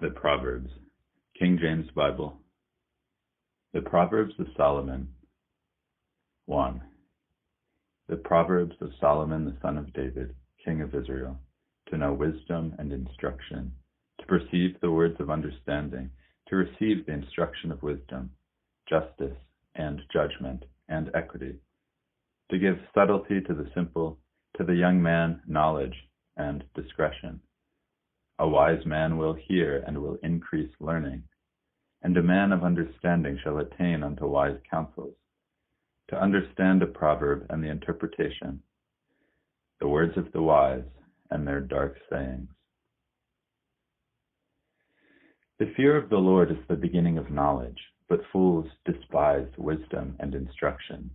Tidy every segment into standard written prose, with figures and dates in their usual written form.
The Proverbs, King James Bible. The Proverbs of Solomon. 1. The Proverbs of Solomon the son of David, king of Israel, to know wisdom and instruction, to perceive the words of understanding, to receive the instruction of wisdom, justice and judgment and equity, to give subtlety to the simple, to the young man knowledge and discretion. A wise man will hear and will increase learning, and a man of understanding shall attain unto wise counsels. To understand a proverb and the interpretation, the words of the wise and their dark sayings. The fear of the Lord is the beginning of knowledge, but fools despise wisdom and instruction.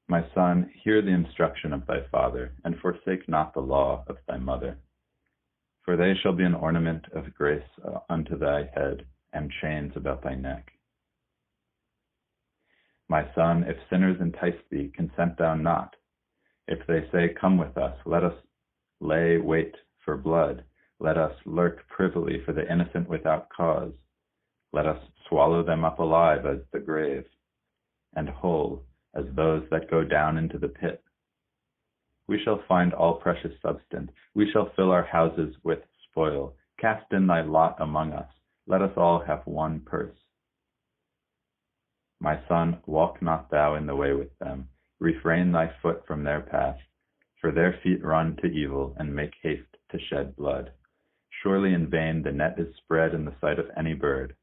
My son, hear the instruction of thy father, and forsake not the law of thy mother. For they shall be an ornament of grace unto thy head, and chains about thy neck. My son, if sinners entice thee, consent thou not. If they say, Come with us, let us lay wait for blood. Let us lurk privily for the innocent without cause. Let us swallow them up alive as the grave, and whole as those that go down into the pit. We shall find all precious substance. We shall fill our houses with spoil. Cast in thy lot among us. Let us all have one purse. My son, walk not thou in the way with them. Refrain thy foot from their path. For their feet run to evil, and make haste to shed blood. Surely in vain the net is spread in the sight of any bird,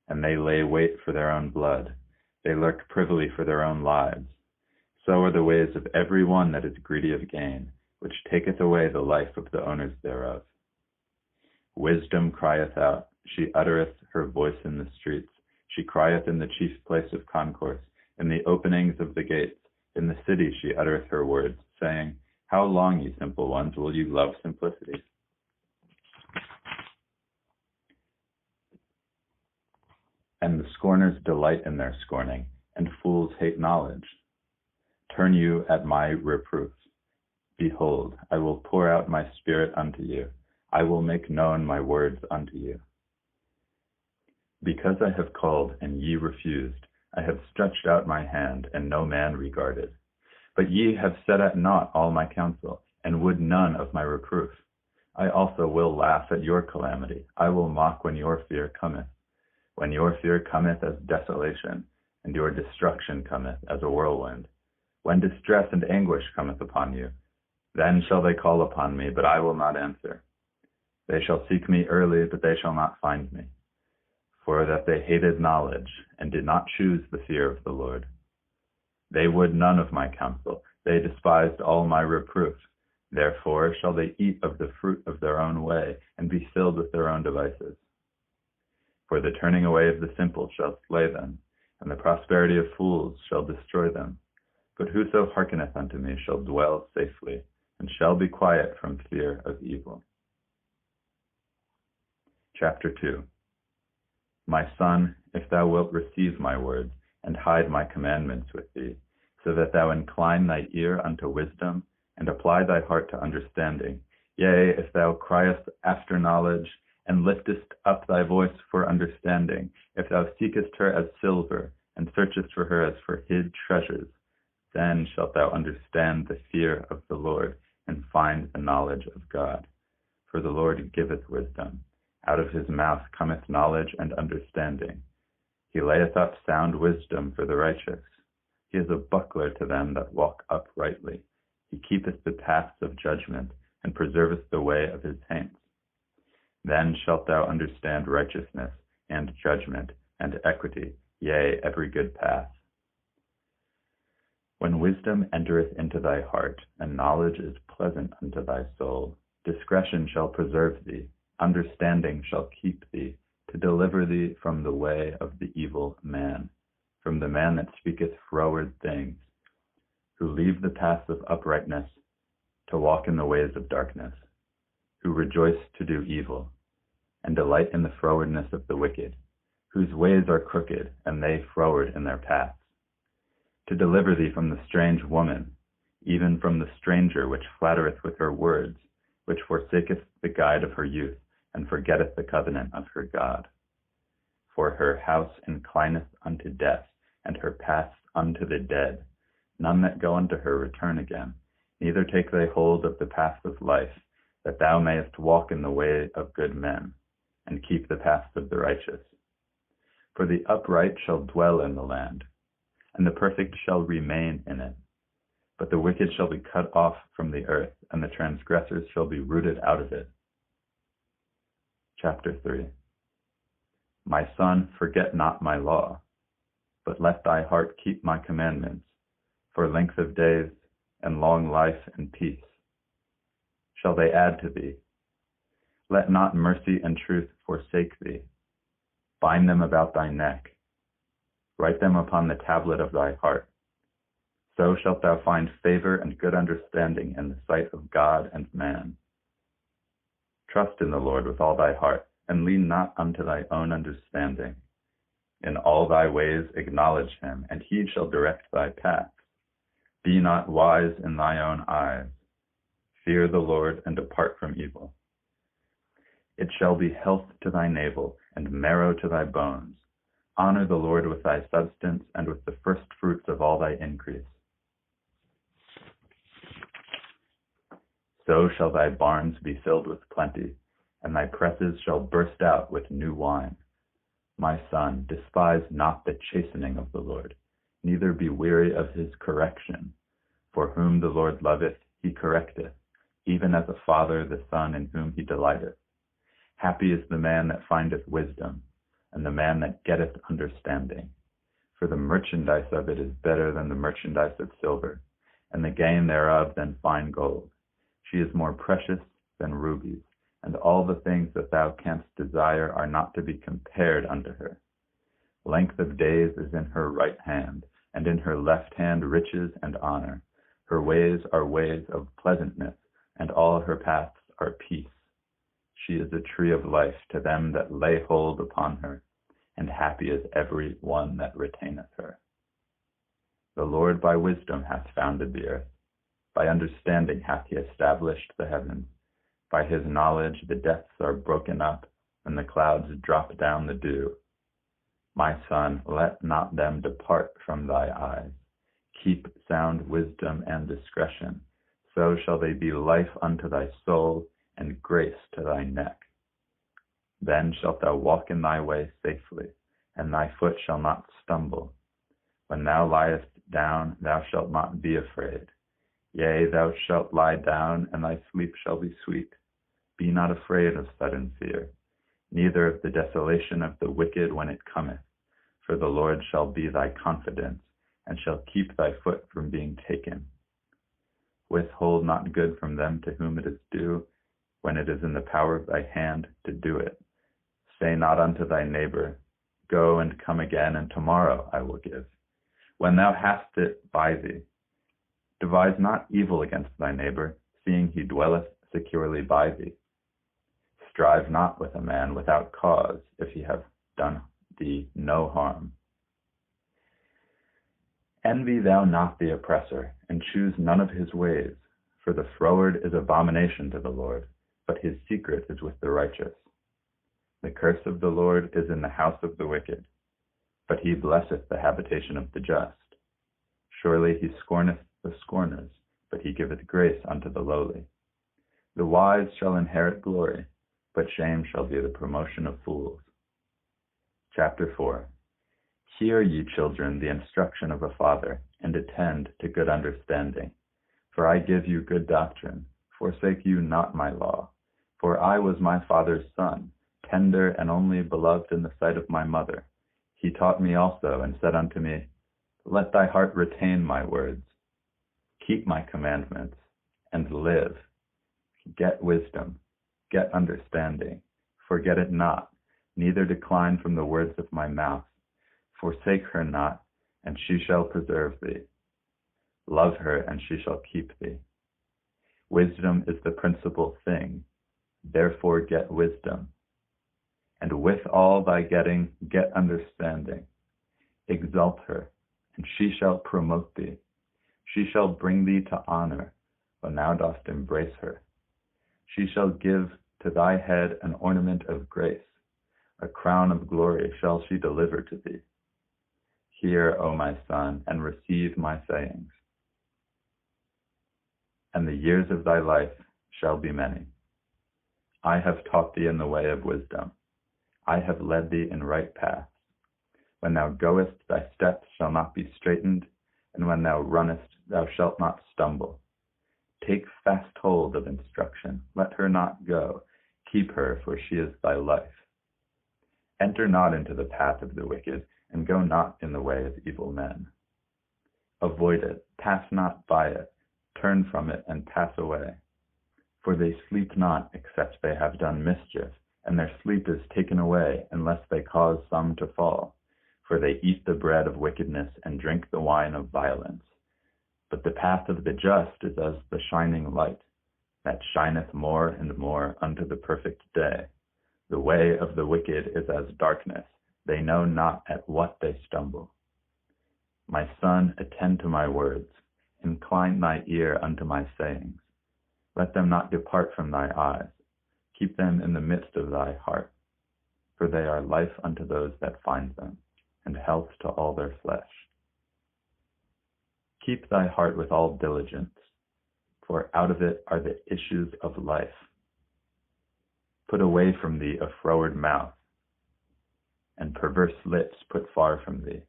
and they lay wait for their own blood. They lurk privily for their own lives. So are the ways of every one that is greedy of gain, which taketh away the life of the owners thereof. Wisdom crieth out, she uttereth her voice in the streets. She crieth in the chief place of concourse, in the openings of the gates. In the city she uttereth her words, saying, How long, ye simple ones, will you love simplicity? And the scorners delight in their scorning, and fools hate knowledge. Turn you at my reproof. Behold, I will pour out my spirit unto you. I will make known my words unto you. Because I have called, and ye refused, I have stretched out my hand, and no man regarded. But ye have set at naught all my counsel, and would none of my reproof. I also will laugh at your calamity. I will mock when your fear cometh. When your fear cometh as desolation, and your destruction cometh as a whirlwind. When distress and anguish cometh upon you, then shall they call upon me, but I will not answer. They shall seek me early, but they shall not find me. For that they hated knowledge, and did not choose the fear of the Lord. They would none of my counsel. They despised all my reproof. Therefore shall they eat of the fruit of their own way, and be filled with their own devices. For the turning away of the simple shall slay them, and the prosperity of fools shall destroy them. But whoso hearkeneth unto me shall dwell safely, and shall be quiet from fear of evil. Chapter 2. My son, if thou wilt receive my words, and hide my commandments with thee, so that thou incline thy ear unto wisdom, and apply thy heart to understanding, yea, if thou criest after knowledge, and liftest up thy voice for understanding, if thou seekest her as silver, and searchest for her as for hid treasures, then shalt thou understand the fear of the Lord, and find the knowledge of God. For the Lord giveth wisdom. Out of his mouth cometh knowledge and understanding. He layeth up sound wisdom for the righteous. He is a buckler to them that walk uprightly. He keepeth the paths of judgment, and preserveth the way of his saints. Then shalt thou understand righteousness, and judgment, and equity, yea, every good path. When wisdom entereth into thy heart, and knowledge is pleasant unto thy soul, discretion shall preserve thee, understanding shall keep thee, to deliver thee from the way of the evil man, from the man that speaketh froward things, who leave the paths of uprightness, to walk in the ways of darkness, who rejoice to do evil, and delight in the frowardness of the wicked, whose ways are crooked, and they froward in their paths. To deliver thee from the strange woman, even from the stranger which flattereth with her words, which forsaketh the guide of her youth, and forgetteth the covenant of her God. For her house inclineth unto death, and her paths unto the dead. None that go unto her return again, neither take they hold of the path of life, that thou mayest walk in the way of good men, and keep the paths of the righteous. For the upright shall dwell in the land, and the perfect shall remain in it. But the wicked shall be cut off from the earth, and the transgressors shall be rooted out of it. Chapter 3. My son, forget not my law, but let thy heart keep my commandments, for length of days, and long life, and peace shall they add to thee. Let not mercy and truth forsake thee. Bind them about thy neck. Write them upon the tablet of thy heart. So shalt thou find favor and good understanding in the sight of God and man. Trust in the Lord with all thy heart, and lean not unto thy own understanding. In all thy ways acknowledge him, and he shall direct thy paths. Be not wise in thy own eyes. Fear the Lord, and depart from evil. It shall be health to thy navel, and marrow to thy bones. Honor the Lord with thy substance, and with the first fruits of all thy increase. So shall thy barns be filled with plenty, and thy presses shall burst out with new wine. My son, despise not the chastening of the Lord, neither be weary of his correction. For whom the Lord loveth, he correcteth, even as a father the son in whom he delighteth. Happy is the man that findeth wisdom, and the man that getteth understanding. For the merchandise of it is better than the merchandise of silver, and the gain thereof than fine gold. She is more precious than rubies, and all the things that thou canst desire are not to be compared unto her. Length of days is in her right hand, and in her left hand riches and honor. Her ways are ways of pleasantness, and all her paths are peace. She is a tree of life to them that lay hold upon her, and happy is every one that retaineth her. The Lord by wisdom hath founded the earth. By understanding hath he established the heavens. By his knowledge the depths are broken up, and the clouds drop down the dew. My son, let not them depart from thy eyes. Keep sound wisdom and discretion. So shall they be life unto thy soul, and grace to thy neck. Then shalt thou walk in thy way safely, and thy foot shall not stumble. When thou liest down, thou shalt not be afraid. Yea, thou shalt lie down, and thy sleep shall be sweet. Be not afraid of sudden fear, neither of the desolation of the wicked when it cometh. For the Lord shall be thy confidence, and shall keep thy foot from being taken. Withhold not good from them to whom it is due, when it is in the power of thy hand to do it. Say not unto thy neighbor, Go and come again, and tomorrow I will give. When thou hast it by thee, devise not evil against thy neighbor, seeing he dwelleth securely by thee. Strive not with a man without cause, if he have done thee no harm. Envy thou not the oppressor, and choose none of his ways, for the froward is abomination to the Lord, but his secret is with the righteous. The curse of the Lord is in the house of the wicked, but he blesseth the habitation of the just. Surely he scorneth the scorners, but he giveth grace unto the lowly. The wise shall inherit glory, but shame shall be the promotion of fools. Chapter 4. Hear, ye children, the instruction of a father, and attend to good understanding. For I give you good doctrine. Forsake you not my law. For I was my father's son, tender and only beloved in the sight of my mother. He taught me also, and said unto me, Let thy heart retain my words. Keep my commandments, and live. Get wisdom, get understanding. Forget it not, neither decline from the words of my mouth. Forsake her not, and she shall preserve thee. Love her, and she shall keep thee. Wisdom is the principal thing, therefore get wisdom. And with all thy getting, get understanding. Exalt her, and she shall promote thee. She shall bring thee to honor, when thou dost embrace her. She shall give To thy head an ornament of grace, a crown of glory shall she deliver to thee. Hear, O my son, and receive my sayings. And the years of thy life shall be many. I have taught thee in the way of wisdom. I have led thee in right paths. When thou goest, thy steps shall not be straitened, and when thou runnest, thou shalt not stumble. Take fast hold of instruction. Let her not go. Keep her, for she is thy life. Enter not into the path of the wicked, and go not in the way of evil men. Avoid it. Pass not by it. Turn from it and pass away. For they sleep not, except they have done mischief, and their sleep is taken away, unless they cause some to fall. For they eat the bread of wickedness, and drink the wine of violence. But the path of the just is as the shining light, that shineth more and more unto the perfect day. The way of the wicked is as darkness. They know not at what they stumble. My son, attend to my words. Incline thy ear unto my sayings. Let them not depart from thy eyes. Keep them in the midst of thy heart. For they are life unto those that find them, and health to all their flesh. Keep thy heart with all diligence, for out of it are the issues of life. Put away from thee a froward mouth, and perverse lips put far from thee.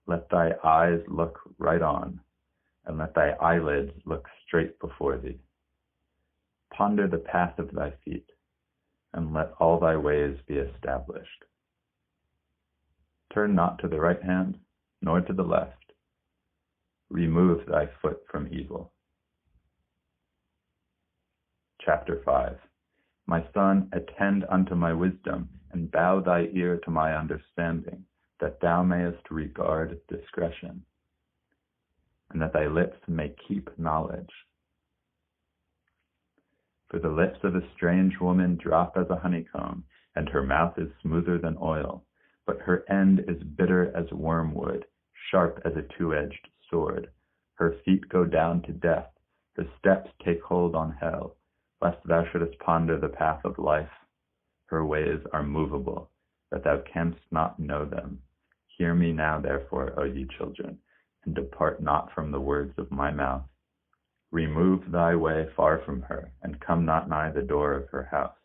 Let thy eyes look right on, and let thy eyelids look straight before thee. Ponder the path of thy feet, and let all thy ways be established. Turn not to the right hand, nor to the left. Remove thy foot from evil. Chapter 5. My son, attend unto my wisdom, and bow thy ear to my understanding, that thou mayest regard discretion, and that thy lips may keep knowledge. For the lips of a strange woman drop as a honeycomb, and her mouth is smoother than oil, but her end is bitter as wormwood, sharp as a two-edged sword. Her feet go down to death, her steps take hold on hell, lest thou shouldest ponder the path of life. Her ways are movable, that thou canst not know them. Hear me now, therefore, O ye children, and depart not from the words of my mouth. Remove thy way far from her, and come not nigh the door of her house,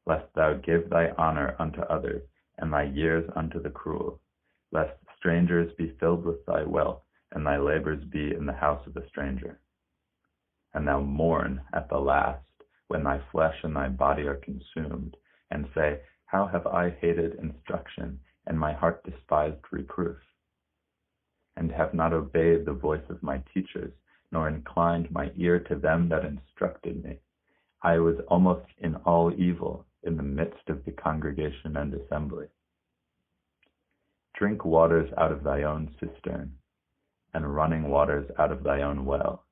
lest thou give thy honor unto others, and thy years unto the cruel, lest strangers be filled with thy wealth, and thy labors be in the house of a stranger. And thou mourn at the last, when thy flesh and thy body are consumed, and say, How have I hated instruction, and my heart despised reproof? And have not obeyed the voice of my teachers, nor inclined my ear to them that instructed me. I was almost in all evil, in the midst of the congregation and assembly. Drink waters out of thy own cistern, and running waters out of thy own well.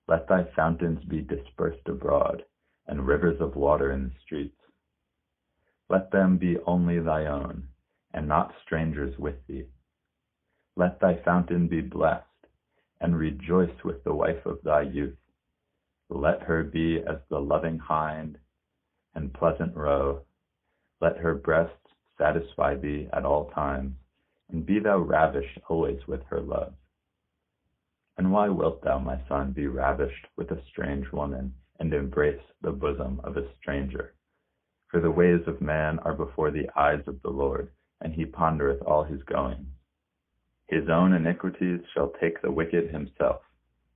Let thy fountains be dispersed abroad, and rivers of water in the streets. Let them be only thy own, and not strangers with thee. Let thy fountain be blessed, and rejoice with the wife of thy youth. Let her be as the loving hind and pleasant roe. Let her breasts satisfy thee at all times, and be thou ravished always with her love. And why wilt thou, my son, be ravished with a strange woman, and embrace the bosom of a stranger? For the ways of man are before the eyes of the Lord, and he pondereth all his goings. His own iniquities shall take the wicked himself,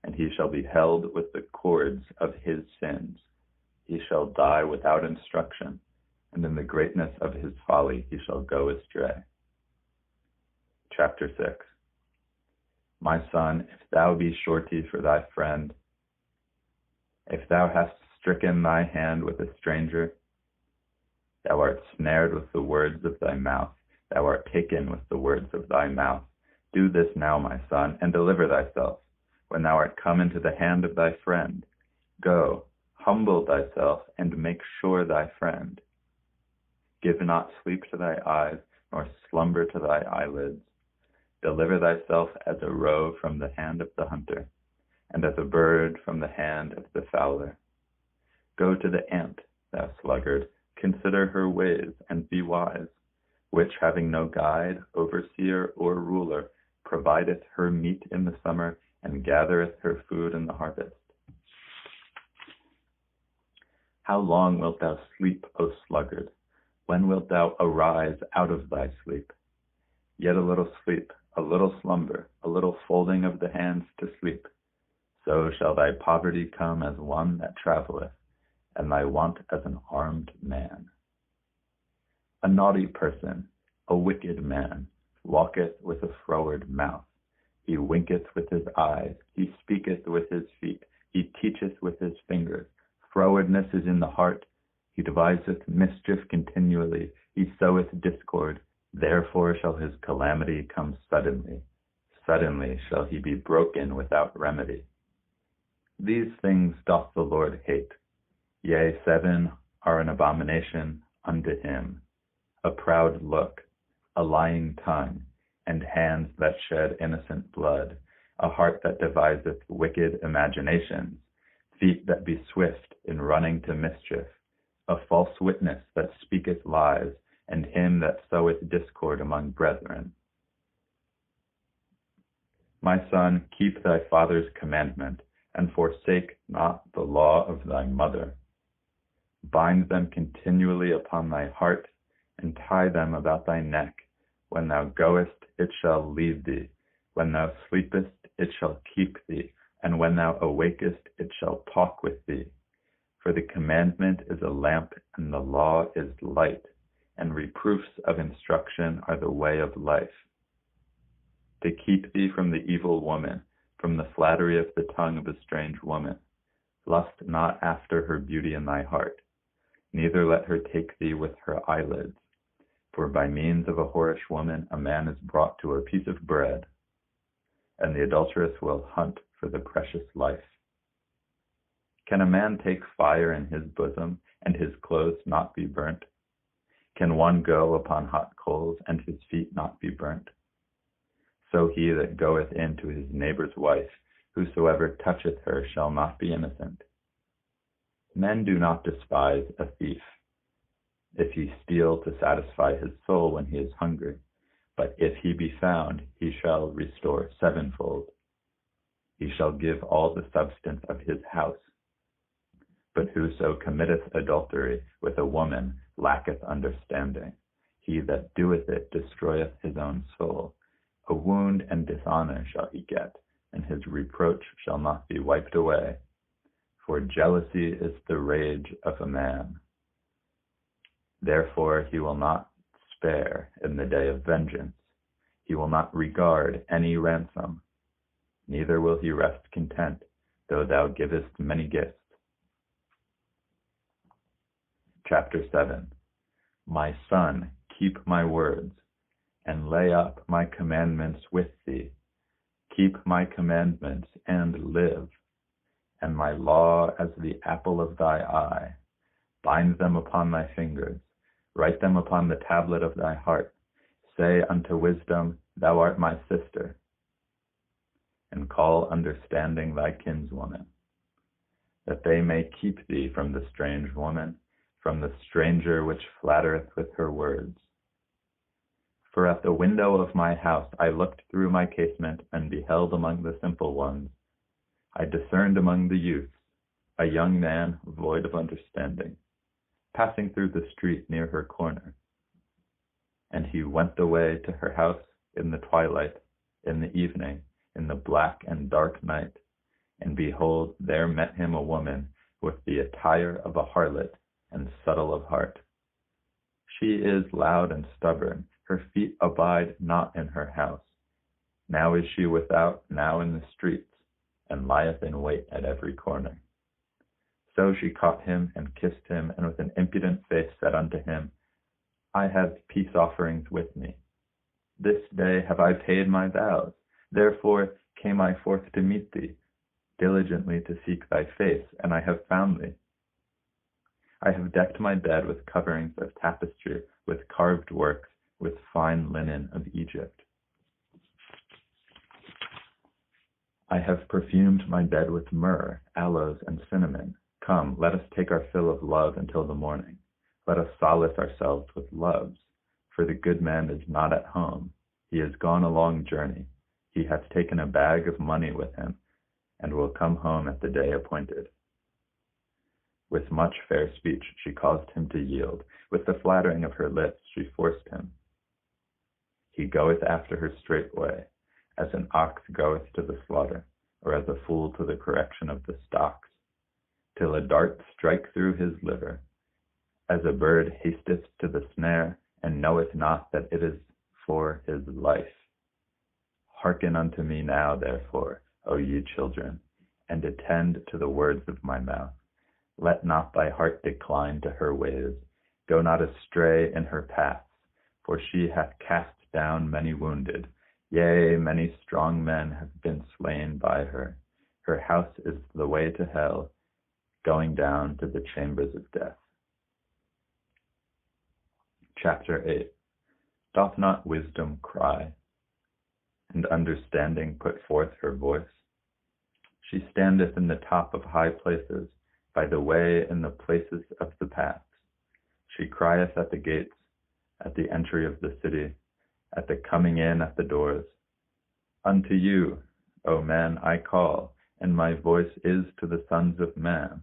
and he shall be held with the cords of his sins. He shall die without instruction, and in the greatness of his folly he shall go astray. Chapter 6. My son, if thou be surety for thy friend, if thou hast stricken thy hand with a stranger, thou art snared with the words of thy mouth, thou art taken with the words of thy mouth. Do this now, my son, and deliver thyself, when thou art come into the hand of thy friend. Go, humble thyself, and make sure thy friend. Give not sleep to thy eyes, nor slumber to thy eyelids. Deliver thyself as a roe from the hand of the hunter, and as a bird from the hand of the fowler. Go to the ant, thou sluggard, consider her ways, and be wise, which, having no guide, overseer, or ruler, provideth her meat in the summer, and gathereth her food in the harvest. How long wilt thou sleep, O sluggard? When wilt thou arise out of thy sleep? Yet a little sleep, a little slumber, a little folding of the hands to sleep. So shall thy poverty come as one that travelleth, and thy want as an armed man. A naughty person, a wicked man, walketh with a froward mouth. He winketh with his eyes, he speaketh with his feet, he teacheth with his fingers. Frowardness is in the heart, he deviseth mischief continually, he soweth discord. Therefore shall his calamity come suddenly. Suddenly shall he be broken without remedy. These things doth the Lord hate. Yea, 7 are an abomination unto him: a proud look, a lying tongue, and hands that shed innocent blood, a heart that deviseth wicked imaginations, feet that be swift in running to mischief, a false witness that speaketh lies, and him that soweth discord among brethren. My son, keep thy father's commandment, and forsake not the law of thy mother. Bind them continually upon thy heart, and tie them about thy neck. When thou goest, it shall lead thee. When thou sleepest, it shall keep thee. And when thou awakest, it shall talk with thee. For the commandment is a lamp, and the law is light, and reproofs of instruction are the way of life. To keep thee from the evil woman, from the flattery of the tongue of a strange woman. Lust not after her beauty in thy heart, neither let her take thee with her eyelids. For by means of a whorish woman a man is brought to a piece of bread, and the adulteress will hunt for the precious life. Can a man take fire in his bosom, and his clothes not be burnt? Can one go upon hot coals, and his feet not be burnt? So he that goeth in to his neighbor's wife, whosoever toucheth her shall not be innocent. Men do not despise a thief, if he steal to satisfy his soul when he is hungry, but if he be found, he shall restore sevenfold. He shall give all the substance of his house. But whoso committeth adultery with a woman lacketh understanding. He that doeth it destroyeth his own soul. A wound and dishonor shall he get, and his reproach shall not be wiped away. For jealousy is the rage of a man. Therefore he will not spare in the day of vengeance. He will not regard any ransom. Neither will he rest content, though thou givest many gifts. Chapter 7. My son, keep my words, and lay up my commandments with thee. Keep my commandments and live, and my law as the apple of thy eye. Bind them upon thy fingers, write them upon the tablet of thy heart. Say unto wisdom, thou art my sister, and call understanding thy kinswoman, that they may keep thee from the strange woman, from the stranger which flattereth with her words. For at the window of my house I looked through my casement, and beheld among the simple ones. I discerned among the youths a young man void of understanding, passing through the street near her corner. And he went away to her house in the twilight, in the evening, in the black and dark night. And behold, there met him a woman with the attire of a harlot and subtle of heart. She is loud and stubborn, her feet abide not in her house. Now is she without, now in the streets, and lieth in wait at every corner. So she caught him and kissed him, and with an impudent face said unto him, I have peace offerings with me. This day have I paid my vows. Therefore came I forth to meet thee, diligently to seek thy face, and I have found thee. I have decked my bed with coverings of tapestry, with carved works, with fine linen of Egypt. I have perfumed my bed with myrrh, aloes, and cinnamon. Come, let us take our fill of love until the morning. Let us solace ourselves with loves. For the good man is not at home. He has gone a long journey. He hath taken a bag of money with him, and will come home at the day appointed. With much fair speech she caused him to yield. With the flattering of her lips she forced him. He goeth after her straightway, as an ox goeth to the slaughter, or as a fool to the correction of the stocks, till a dart strike through his liver, as a bird hasteth to the snare, and knoweth not that it is for his life. Hearken unto me now, therefore, O ye children, and attend to the words of my mouth. Let not thy heart decline to her ways. Go not astray in her paths, for she hath cast down many wounded. Yea, many strong men have been slain by her. Her house is the way to hell, going down to the chambers of death. Chapter 8. Doth not wisdom cry, and understanding put forth her voice? She standeth in the top of high places, by the way in the places of the paths. She crieth at the gates, at the entry of the city, at the coming in at the doors. Unto you, O men, I call, and my voice is to the sons of man.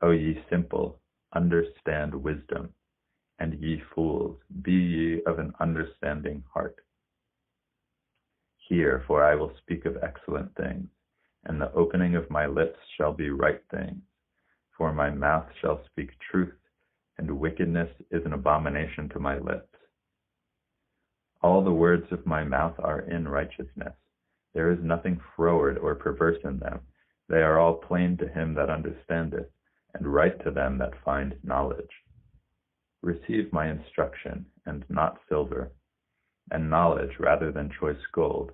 O ye simple, understand wisdom, and ye fools, be ye of an understanding heart. Hear, for I will speak of excellent things, and the opening of my lips shall be right things. For my mouth shall speak truth, and wickedness is an abomination to my lips. All the words of my mouth are in righteousness. There is nothing froward or perverse in them. They are all plain to him that understandeth, and right to them that find knowledge. Receive my instruction, and not silver, and knowledge rather than choice gold,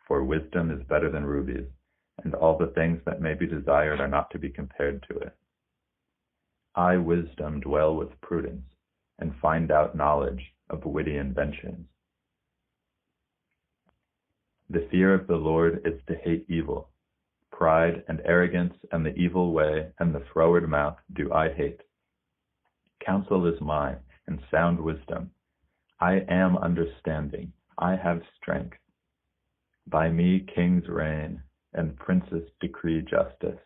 for wisdom is better than rubies, and all the things that may be desired are not to be compared to it. I, wisdom, dwell with prudence, and find out knowledge of witty inventions. The fear of the Lord is to hate evil. Pride and arrogance and the evil way and the froward mouth do I hate. Counsel is mine, and sound wisdom. I am understanding, I have strength. By me kings reign, and princes decree justice.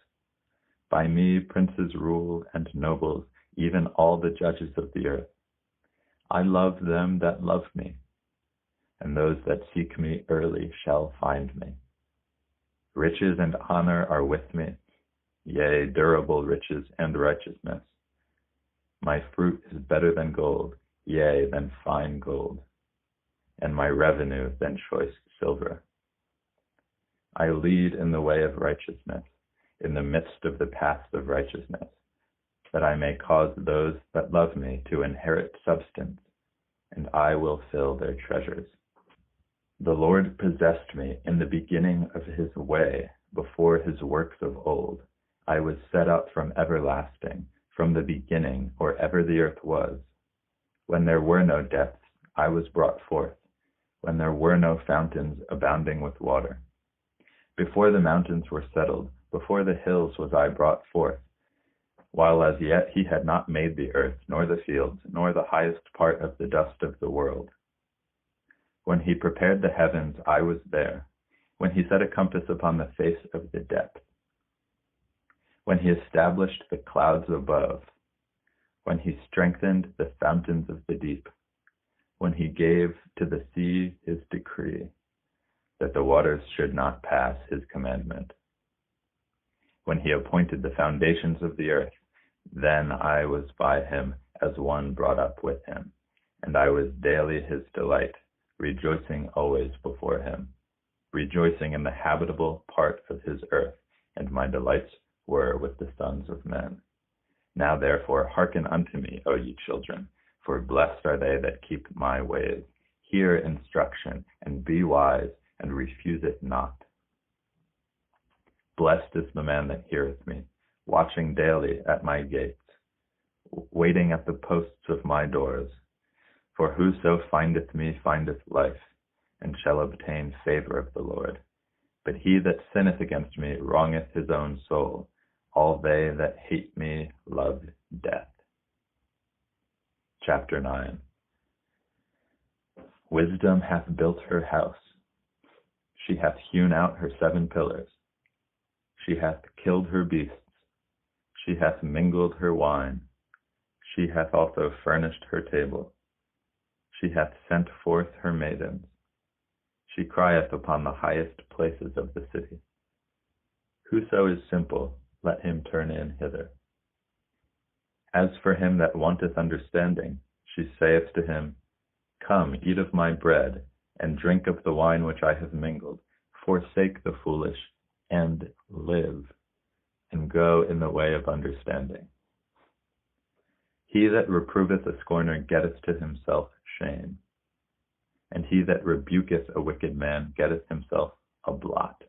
By me princes rule, and nobles, even all the judges of the earth. I love them that love me, and those that seek me early shall find me. Riches and honor are with me, yea, durable riches and righteousness. My fruit is better than gold, yea, than fine gold, and my revenue than choice silver. I lead in the way of righteousness, in the midst of the paths of righteousness, that I may cause those that love me to inherit substance, and I will fill their treasures. The Lord possessed me in the beginning of his way, before his works of old. I was set up from everlasting, from the beginning, or ever the earth was. When there were no depths, I was brought forth, when there were no fountains abounding with water. Before the mountains were settled, before the hills was I brought forth, while as yet he had not made the earth, nor the fields, nor the highest part of the dust of the world. When he prepared the heavens, I was there, when he set a compass upon the face of the depth, when he established the clouds above, when he strengthened the fountains of the deep, when he gave to the sea his decree, that the waters should not pass his commandment. When he appointed the foundations of the earth, then I was by him as one brought up with him, and I was daily his delight, rejoicing always before him, rejoicing in the habitable part of his earth, and my delights were with the sons of men. Now therefore hearken unto me, O ye children, for blessed are they that keep my ways. Hear instruction, and be wise, and refuse it not. Blessed is the man that heareth me, watching daily at my gates, waiting at the posts of my doors. For whoso findeth me findeth life, and shall obtain favor of the Lord. But he that sinneth against me wrongeth his own soul. All they that hate me love death. Chapter 9. Wisdom hath built her house. She hath hewn out her 7 pillars. She hath killed her beasts. She hath mingled her wine. She hath also furnished her table. She hath sent forth her maidens. She crieth upon the highest places of the city. Whoso is simple, let him turn in hither. As for him that wanteth understanding, she saith to him, Come, eat of my bread, and drink of the wine which I have mingled. Forsake the foolish, and live, and go in the way of understanding. He that reproveth a scorner getteth to himself shame, and he that rebuketh a wicked man getteth himself a blot.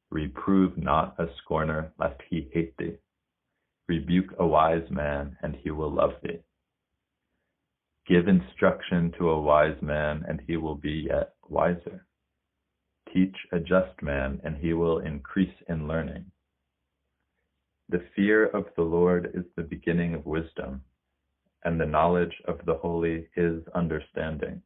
Reprove not a scorner, lest he hate thee. Rebuke a wise man, and he will love thee. Give instruction to a wise man, and he will be yet wiser. Teach a just man, and he will increase in learning. The fear of the Lord is the beginning of wisdom, and the knowledge of the holy is understanding.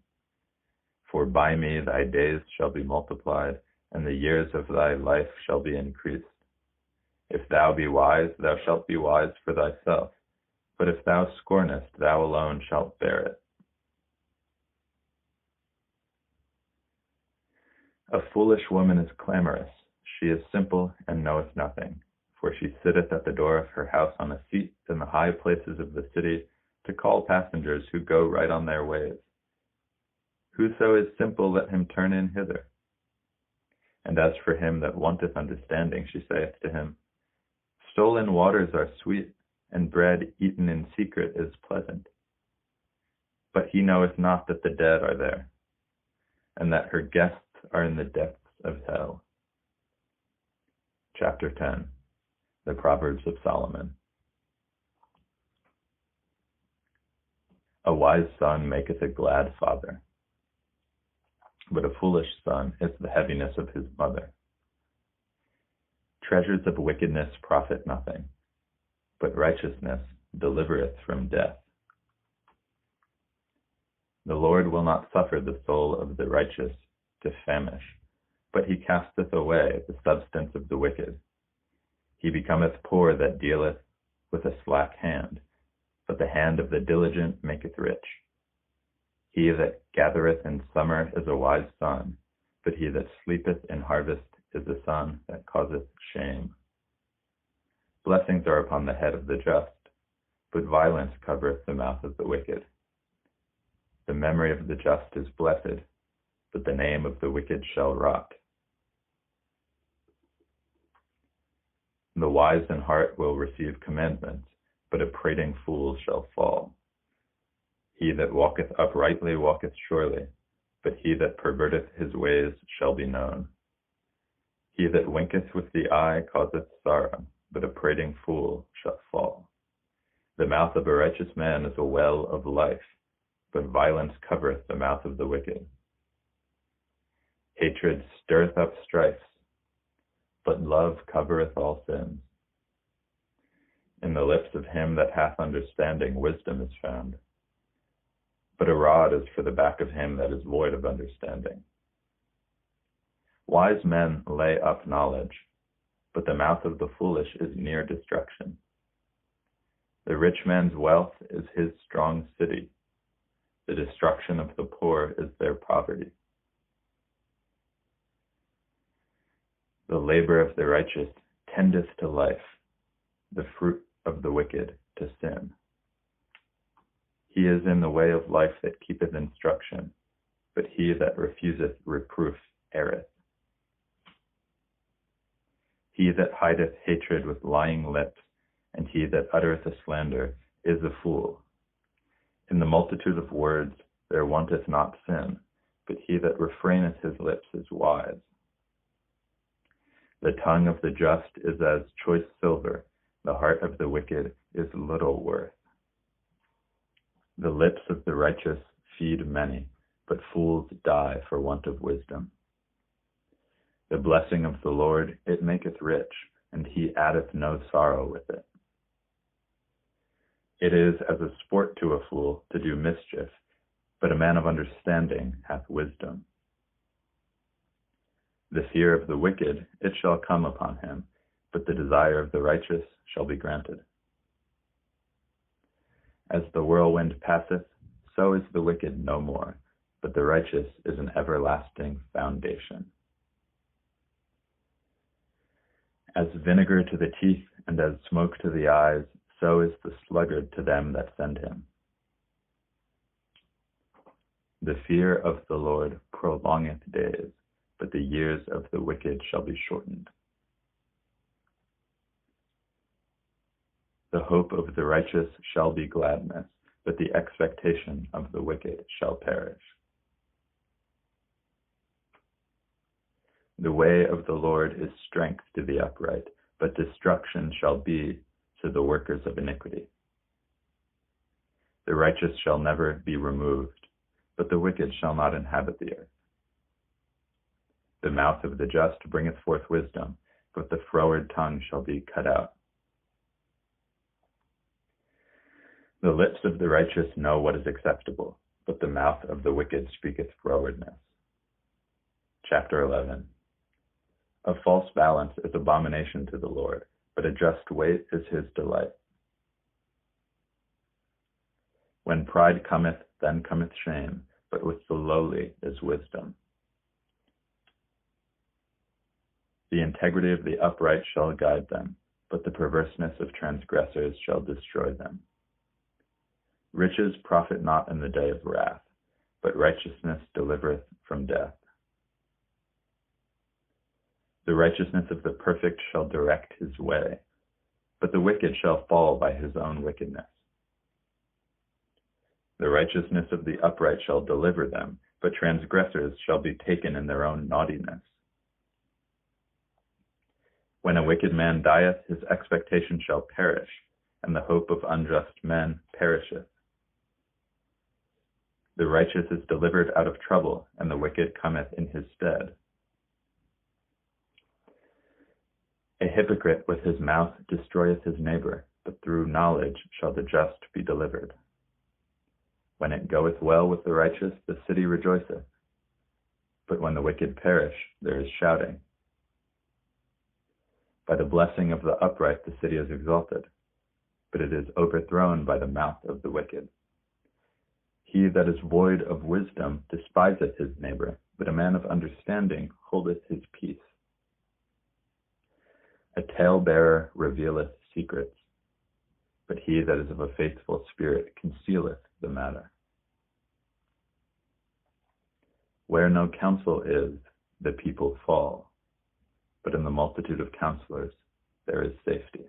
For by me thy days shall be multiplied, and the years of thy life shall be increased. If thou be wise, thou shalt be wise for thyself, but if thou scornest, thou alone shalt bear it. A foolish woman is clamorous. She is simple and knoweth nothing, for she sitteth at the door of her house on a seat in the high places of the city, to call passengers who go right on their ways. Whoso is simple, let him turn in hither. And as for him that wanteth understanding, she saith to him, Stolen waters are sweet, and bread eaten in secret is pleasant. But he knoweth not that the dead are there, and that her guests are in the depths of hell. Chapter 10. The Proverbs of Solomon. A wise son maketh a glad father, but a foolish son is the heaviness of his mother. Treasures of wickedness profit nothing, but righteousness delivereth from death. The Lord will not suffer the soul of the righteous to famish, but he casteth away the substance of the wicked. He becometh poor that dealeth with a slack hand, but the hand of the diligent maketh rich. He that gathereth in summer is a wise son, but he that sleepeth in harvest is a son that causeth shame. Blessings are upon the head of the just, but violence covereth the mouth of the wicked. The memory of the just is blessed, but the name of the wicked shall rot. The wise in heart will receive commandments, but a prating fool shall fall. He that walketh uprightly walketh surely, but he that perverteth his ways shall be known. He that winketh with the eye causeth sorrow, but a prating fool shall fall. The mouth of a righteous man is a well of life, but violence covereth the mouth of the wicked. Hatred stirreth up strifes, but love covereth all sins. In the lips of him that hath understanding wisdom is found, but a rod is for the back of him that is void of understanding. Wise men lay up knowledge, but the mouth of the foolish is near destruction. The rich man's wealth is his strong city. The destruction of the poor is their poverty. The labor of the righteous tendeth to life, the fruit of the wicked to sin. He is in the way of life that keepeth instruction, but he that refuseth reproof erreth. He that hideth hatred with lying lips, and he that uttereth a slander, is a fool. In the multitude of words there wanteth not sin, but he that refraineth his lips is wise. The tongue of the just is as choice silver, the heart of the wicked is little worth. The lips of the righteous feed many, but fools die for want of wisdom. The blessing of the Lord, it maketh rich, and he addeth no sorrow with it. It is as a sport to a fool to do mischief, but a man of understanding hath wisdom. The fear of the wicked, it shall come upon him, but the desire of the righteous shall be granted. As the whirlwind passeth, so is the wicked no more, but the righteous is an everlasting foundation. As vinegar to the teeth and as smoke to the eyes, so is the sluggard to them that send him. The fear of the Lord prolongeth days, but the years of the wicked shall be shortened. The hope of the righteous shall be gladness, but the expectation of the wicked shall perish. The way of the Lord is strength to the upright, but destruction shall be to the workers of iniquity. The righteous shall never be removed, but the wicked shall not inhabit the earth. The mouth of the just bringeth forth wisdom, but the froward tongue shall be cut out. The lips of the righteous know what is acceptable, but the mouth of the wicked speaketh frowardness. Chapter 11. A false balance is abomination to the Lord, but a just weight is his delight. When pride cometh, then cometh shame, but with the lowly is wisdom. The integrity of the upright shall guide them, but the perverseness of transgressors shall destroy them. Riches profit not in the day of wrath, but righteousness delivereth from death. The righteousness of the perfect shall direct his way, but the wicked shall fall by his own wickedness. The righteousness of the upright shall deliver them, but transgressors shall be taken in their own naughtiness. When a wicked man dieth, his expectation shall perish, and the hope of unjust men perisheth. The righteous is delivered out of trouble, and the wicked cometh in his stead. A hypocrite with his mouth destroyeth his neighbor, but through knowledge shall the just be delivered. When it goeth well with the righteous, the city rejoiceth. But when the wicked perish, there is shouting. By the blessing of the upright the city is exalted, but it is overthrown by the mouth of the wicked. He that is void of wisdom despiseth his neighbor, but a man of understanding holdeth his peace. A talebearer revealeth secrets, but he that is of a faithful spirit concealeth the matter. Where no counsel is, the people fall, but in the multitude of counselors there is safety.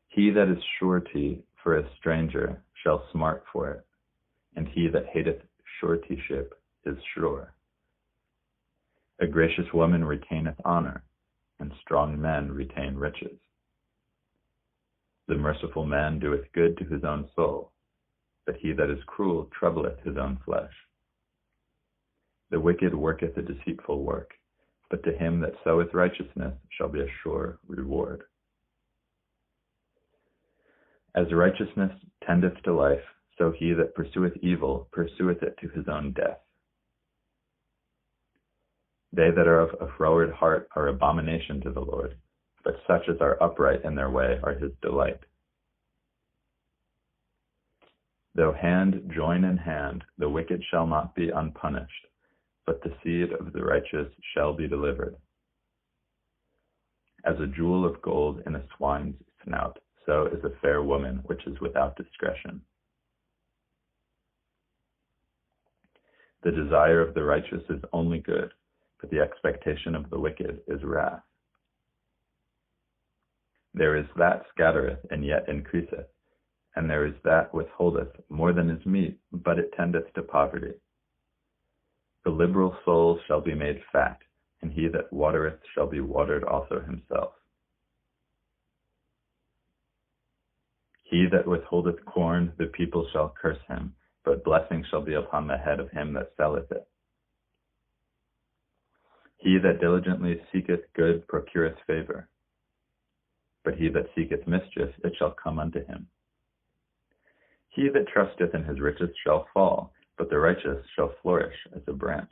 He that is surety for a stranger shall smart for it, and he that hateth suretyship is sure. A gracious woman retaineth honor, and strong men retain riches. The merciful man doeth good to his own soul, but he that is cruel troubleth his own flesh. The wicked worketh a deceitful work, but to him that soweth righteousness shall be a sure reward. As righteousness tendeth to life, so he that pursueth evil pursueth it to his own death. They that are of a froward heart are abomination to the Lord, but such as are upright in their way are his delight. Though hand join in hand, the wicked shall not be unpunished, but the seed of the righteous shall be delivered. As a jewel of gold in a swine's snout, so is a fair woman which is without discretion. The desire of the righteous is only good, but the expectation of the wicked is wrath. There is that scattereth and yet increaseth, and there is that withholdeth more than is meet, but it tendeth to poverty. The liberal soul shall be made fat, and he that watereth shall be watered also himself. He that withholdeth corn, the people shall curse him, but blessing shall be upon the head of him that selleth it. He that diligently seeketh good procureth favor, but he that seeketh mischief, it shall come unto him. He that trusteth in his riches shall fall, but the righteous shall flourish as a branch.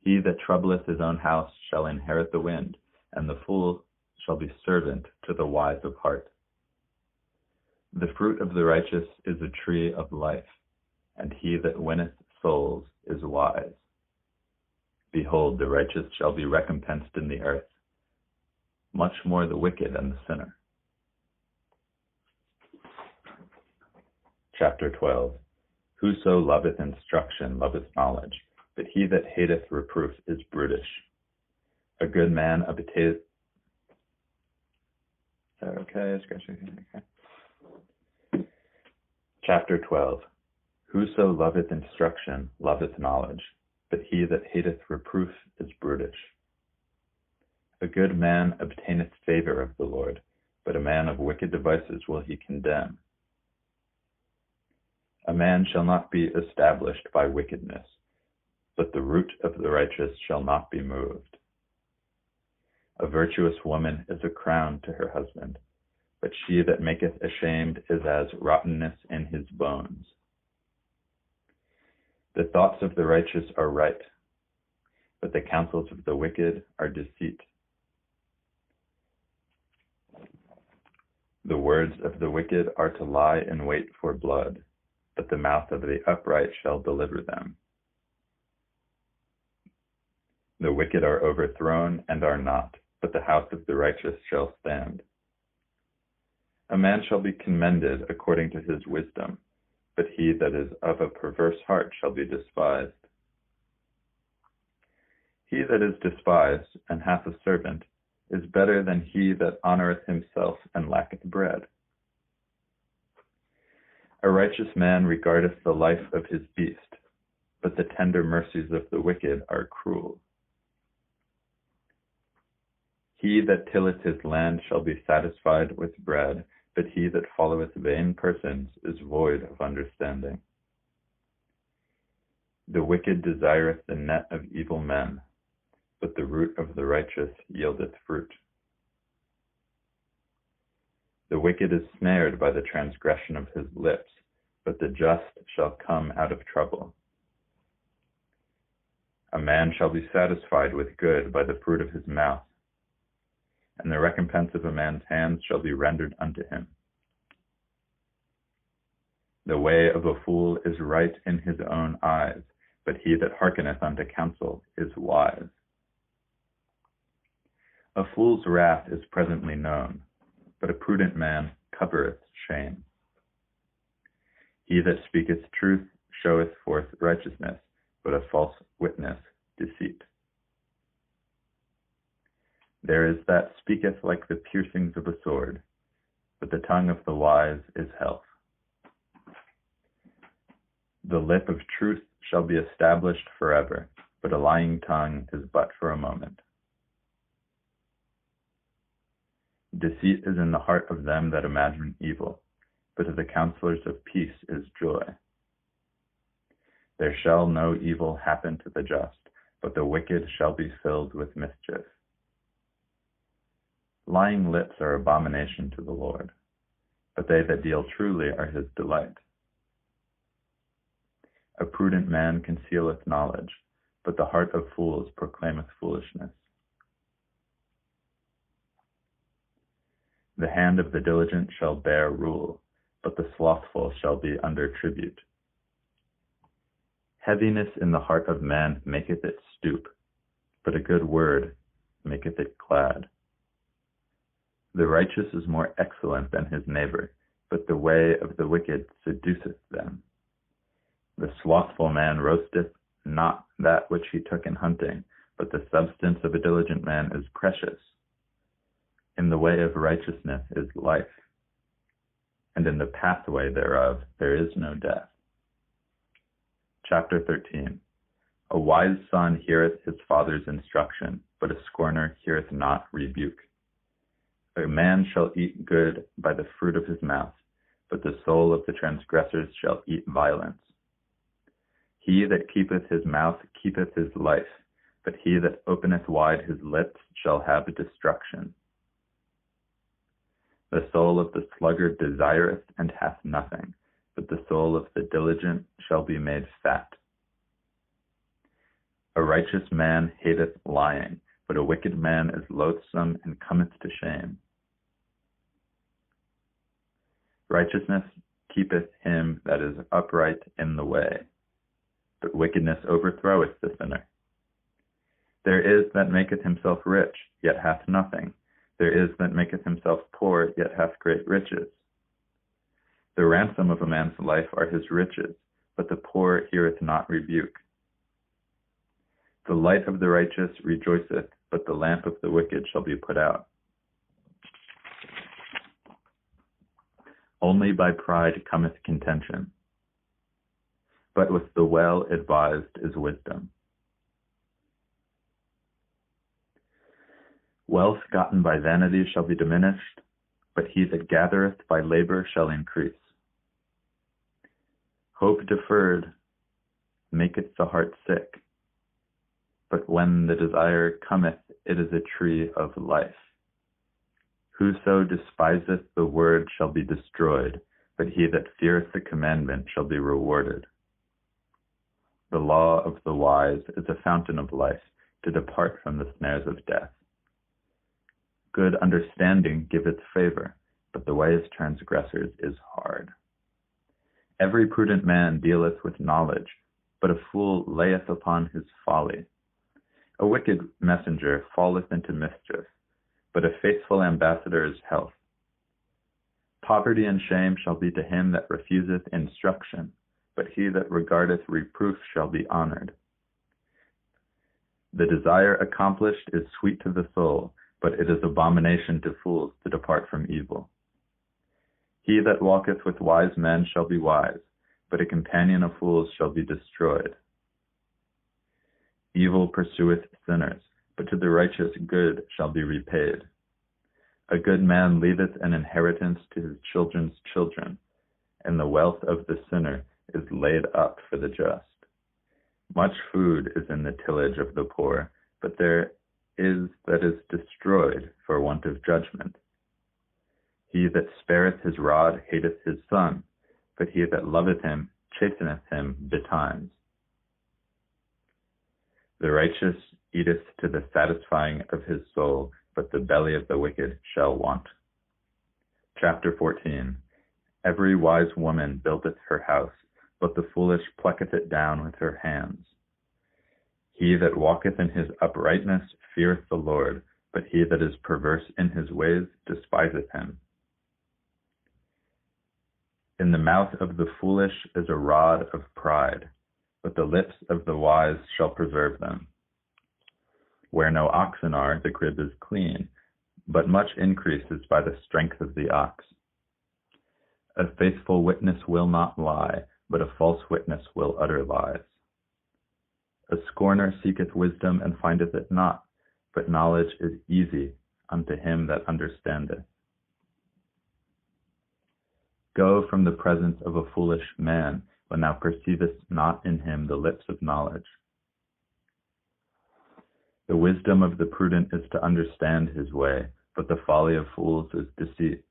He that troubleth his own house shall inherit the wind, and the fool shall be servant to the wise of heart. The fruit of the righteous is a tree of life, and he that winneth souls is wise. Behold, the righteous shall be recompensed in the earth, much more the wicked and the sinner. Chapter 12. Whoso loveth instruction loveth knowledge, but he that hateth reproof is brutish. A good man obtaineth... Okay. Chapter 12. Whoso loveth instruction loveth knowledge, but he that hateth reproof is brutish. A good man obtaineth favor of the Lord, but a man of wicked devices will he condemn. A man shall not be established by wickedness, but the root of the righteous shall not be moved. A virtuous woman is a crown to her husband, but she that maketh ashamed is as rottenness in his bones. The thoughts of the righteous are right, but the counsels of the wicked are deceit. The words of the wicked are to lie in wait for blood, but the mouth of the upright shall deliver them. The wicked are overthrown and are not, but the house of the righteous shall stand. A man shall be commended according to his wisdom, but he that is of a perverse heart shall be despised. He that is despised and hath a servant is better than he that honoureth himself and lacketh bread. A righteous man regardeth the life of his beast, but the tender mercies of the wicked are cruel. He that tilleth his land shall be satisfied with bread, but he that followeth vain persons is void of understanding. The wicked desireth the net of evil men, but the root of the righteous yieldeth fruit. The wicked is snared by the transgression of his lips, but the just shall come out of trouble. A man shall be satisfied with good by the fruit of his mouth, and the recompense of a man's hands shall be rendered unto him. The way of a fool is right in his own eyes, but he that hearkeneth unto counsel is wise. A fool's wrath is presently known, but a prudent man covereth shame. He that speaketh truth showeth forth righteousness, but a false witness deceit. There is that speaketh like the piercings of a sword, but the tongue of the wise is health. The lip of truth shall be established forever, but a lying tongue is but for a moment. Deceit is in the heart of them that imagine evil, but to the counselors of peace is joy. There shall no evil happen to the just, but the wicked shall be filled with mischief. Lying lips are abomination to the Lord, but they that deal truly are his delight. A prudent man concealeth knowledge, but the heart of fools proclaimeth foolishness. The hand of the diligent shall bear rule, but the slothful shall be under tribute. Heaviness in the heart of man maketh it stoop, but a good word maketh it glad. The righteous is more excellent than his neighbor, but the way of the wicked seduceth them. The slothful man roasteth not that which he took in hunting, but the substance of a diligent man is precious. In the way of righteousness is life, and in the pathway thereof there is no death. Chapter 13. A wise son heareth his father's instruction, but a scorner heareth not rebuke. A man shall eat good by the fruit of his mouth, but the soul of the transgressors shall eat violence. He that keepeth his mouth keepeth his life, but he that openeth wide his lips shall have destruction. The soul of the sluggard desireth and hath nothing, but the soul of the diligent shall be made fat. A righteous man hateth lying, but a wicked man is loathsome and cometh to shame. Righteousness keepeth him that is upright in the way, but wickedness overthroweth the sinner. There is that maketh himself rich, yet hath nothing. There is that maketh himself poor, yet hath great riches. The ransom of a man's life are his riches, but the poor heareth not rebuke. The light of the righteous rejoiceth, but the lamp of the wicked shall be put out. Only by pride cometh contention, but with the well-advised is wisdom. Wealth gotten by vanity shall be diminished, but he that gathereth by labor shall increase. Hope deferred maketh the heart sick, but when the desire cometh, it is a tree of life. Whoso despiseth the word shall be destroyed, but he that feareth the commandment shall be rewarded. The law of the wise is a fountain of life, to depart from the snares of death. Good understanding giveth favor, but the way of transgressors is hard. Every prudent man dealeth with knowledge, but a fool layeth upon his folly. A wicked messenger falleth into mischief, but a faithful ambassador is health. Poverty and shame shall be to him that refuseth instruction, but he that regardeth reproof shall be honored. The desire accomplished is sweet to the soul, but it is abomination to fools to depart from evil. He that walketh with wise men shall be wise, but a companion of fools shall be destroyed. Evil pursueth sinners, but to the righteous good shall be repaid. A good man leaveth an inheritance to his children's children, and the wealth of the sinner is laid up for the just. Much food is in the tillage of the poor, but there is that is destroyed for want of judgment. He that spareth his rod hateth his son, but he that loveth him chasteneth him betimes. The righteous eateth to the satisfying of his soul, but the belly of the wicked shall want. Chapter 14. Every wise woman buildeth her house, but the foolish plucketh it down with her hands. He that walketh in his uprightness feareth the Lord, but he that is perverse in his ways despiseth him. In the mouth of the foolish is a rod of pride, but the lips of the wise shall preserve them. Where no oxen are, the crib is clean, but much increase is by the strength of the ox. A faithful witness will not lie, but a false witness will utter lies. A scorner seeketh wisdom and findeth it not, but knowledge is easy unto him that understandeth. Go from the presence of a foolish man, when thou perceivest not in him the lips of knowledge. The wisdom of the prudent is to understand his way, but the folly of fools is deceit.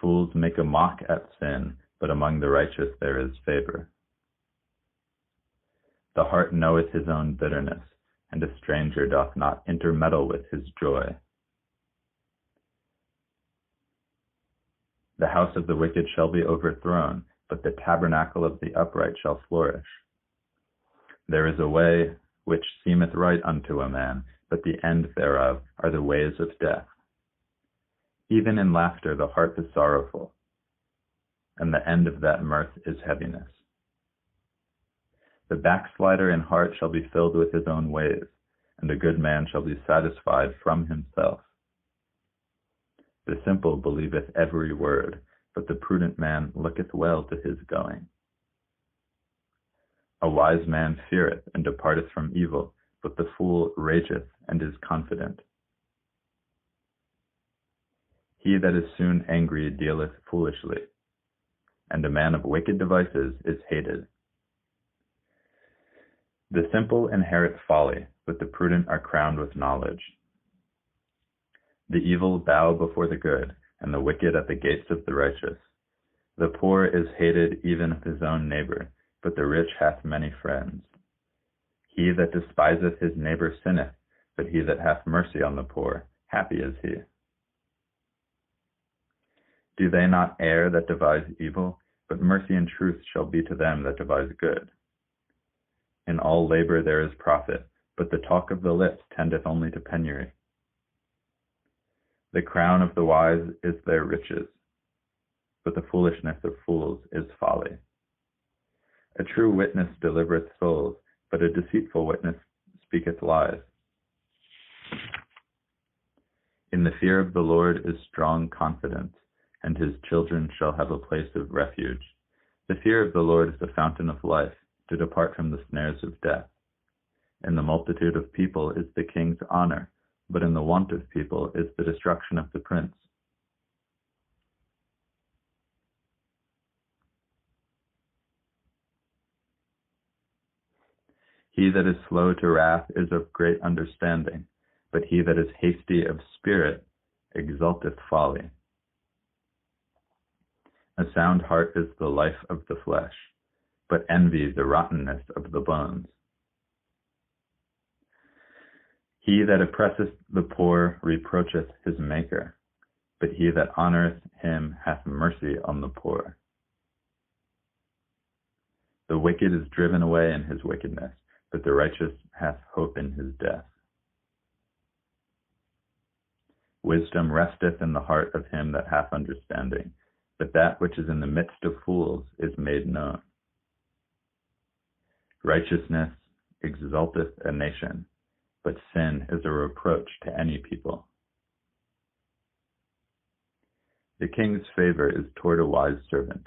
Fools make a mock at sin, but among the righteous there is favor. The heart knoweth his own bitterness, and a stranger doth not intermeddle with his joy. The house of the wicked shall be overthrown, but the tabernacle of the upright shall flourish. There is a way which seemeth right unto a man, but the end thereof are the ways of death. Even in laughter the heart is sorrowful, and the end of that mirth is heaviness. The backslider in heart shall be filled with his own ways, and a good man shall be satisfied from himself. The simple believeth every word, but the prudent man looketh well to his going. A wise man feareth and departeth from evil, but the fool rageth and is confident. He that is soon angry dealeth foolishly, and a man of wicked devices is hated. The simple inherit folly, but the prudent are crowned with knowledge. The evil bow before the good, and the wicked at the gates of the righteous. The poor is hated even of his own neighbor, but the rich hath many friends. He that despiseth his neighbor sinneth, but he that hath mercy on the poor, happy is he. Do they not err that devise evil? But mercy and truth shall be to them that devise good. In all labor there is profit, but the talk of the lips tendeth only to penury. The crown of the wise is their riches, but the foolishness of fools is folly. A true witness delivereth souls, but a deceitful witness speaketh lies. In the fear of the Lord is strong confidence, and his children shall have a place of refuge. The fear of the Lord is the fountain of life, to depart from the snares of death. In the multitude of people is the king's honor, but in the want of people is the destruction of the prince. He that is slow to wrath is of great understanding, but he that is hasty of spirit exalteth folly. A sound heart is the life of the flesh, but envy the rottenness of the bones. He that oppresseth the poor reproacheth his Maker, but he that honoureth him hath mercy on the poor. The wicked is driven away in his wickedness, but the righteous hath hope in his death. Wisdom resteth in the heart of him that hath understanding, but that which is in the midst of fools is made known. Righteousness exalteth a nation, but sin is a reproach to any people. The king's favor is toward a wise servant,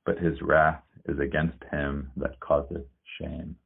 but his wrath is against him that causeth shame.